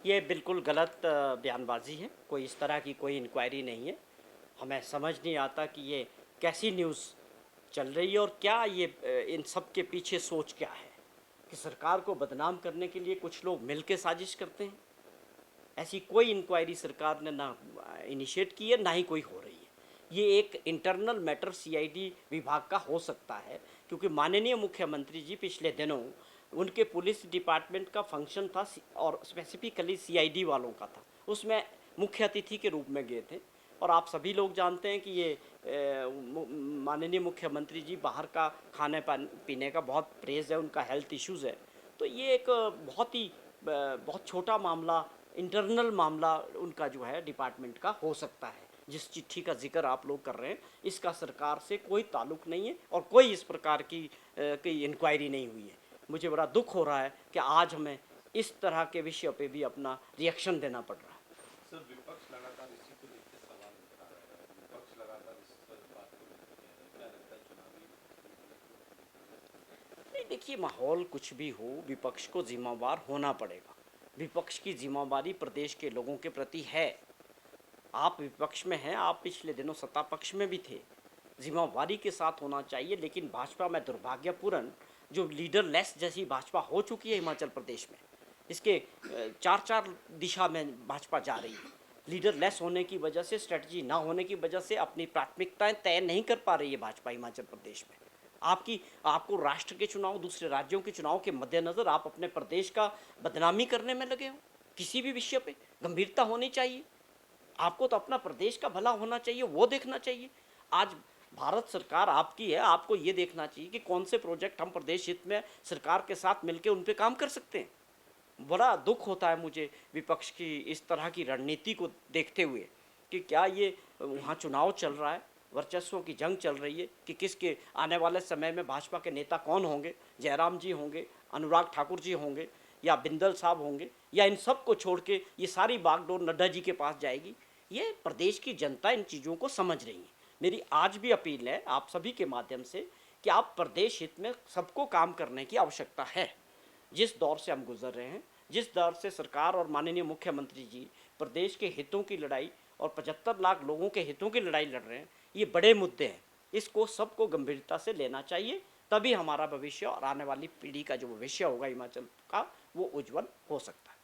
ये बिल्कुल गलत बयानबाजी है। कोई इस तरह की कोई इंक्वायरी नहीं है। हमें समझ नहीं आता कि ये कैसी न्यूज़ चल रही है और क्या ये इन सब के पीछे सोच क्या है कि सरकार को बदनाम करने के लिए कुछ लोग मिल के साजिश करते हैं। ऐसी कोई इंक्वायरी सरकार ने ना इनिशिएट की है, ना ही कोई हो रही है। ये एक इंटरनल मैटर सीआईडी विभाग का हो सकता है, क्योंकि माननीय मुख्यमंत्री जी पिछले दिनों उनके पुलिस डिपार्टमेंट का फंक्शन था और स्पेसिफिकली सीआईडी वालों का था। उसमें मुख्य अतिथि के रूप में गए थे और आप सभी लोग जानते हैं कि ये माननीय मुख्यमंत्री जी बाहर का खाने पीने का बहुत प्रेज है, उनका हेल्थ इश्यूज़ है। तो ये एक बहुत छोटा मामला, इंटरनल मामला उनका जो है डिपार्टमेंट का हो सकता है। जिस चिट्ठी का जिक्र आप लोग कर रहे हैं, इसका सरकार से कोई ताल्लुक नहीं है और कोई इस प्रकार की इंक्वायरी नहीं हुई है। मुझे बड़ा दुख हो रहा है कि आज हमें इस तरह के विषय पे भी अपना रिएक्शन देना पड़ रहा है। सर, विपक्ष लगातार इसी को लेकर सवाल उठा रहा है। विपक्ष लगातार इस बात को लेकर कह रहा है। क्या लगता है चुनावी नहीं, देखिए, माहौल कुछ भी हो, विपक्ष को जिम्मेवार होना पड़ेगा। विपक्ष की जिम्मेवारी प्रदेश के लोगों के प्रति है। आप विपक्ष में हैं, आप पिछले दिनों सत्ता पक्ष में भी थे। जिम्मेवारी के साथ होना चाहिए, लेकिन भाजपा में दुर्भाग्यपूर्ण जो लीडरलेस जैसी भाजपा हो चुकी है हिमाचल प्रदेश में, इसके चार चार दिशा में भाजपा जा रही है। लीडरलेस होने की वजह से, स्ट्रेटजी ना होने की वजह से अपनी प्राथमिकताएं तय नहीं कर पा रही है भाजपा हिमाचल प्रदेश में। आपको राष्ट्र के चुनाव, दूसरे राज्यों के चुनाव के मद्देनज़र आप अपने प्रदेश का बदनामी करने में लगे हो। किसी भी विषय पे गंभीरता होनी चाहिए। आपको तो अपना प्रदेश का भला होना चाहिए, वो देखना चाहिए। आज भारत सरकार आपकी है, आपको ये देखना चाहिए कि कौन से प्रोजेक्ट हम प्रदेश हित में सरकार के साथ मिलकर उन पे काम कर सकते हैं। बड़ा दुख होता है मुझे विपक्ष की इस तरह की रणनीति को देखते हुए कि क्या ये वहाँ चुनाव चल रहा है, वर्चस्वों की जंग चल रही है कि किसके आने वाले समय में भाजपा के नेता कौन होंगे, जयराम जी होंगे, अनुराग ठाकुर जी होंगे, या बिंदल साहब होंगे, या इन सब को छोड़ के ये सारी बागडोर नड्डा जी के पास जाएगी। ये प्रदेश की जनता इन चीज़ों को समझ रही है। मेरी आज भी अपील है आप सभी के माध्यम से कि आप प्रदेश हित में सबको काम करने की आवश्यकता है। जिस दौर से हम गुजर रहे हैं, जिस दौर से सरकार और माननीय मुख्यमंत्री जी प्रदेश के हितों की लड़ाई और 75 लाख लोगों के हितों की लड़ाई लड़ रहे हैं, ये बड़े मुद्दे हैं। इसको सबको गंभीरता से लेना चाहिए, तभी हमारा भविष्य और आने वाली पीढ़ी का जो भविष्य होगा हिमाचल का, वो उज्जवल हो सकता है।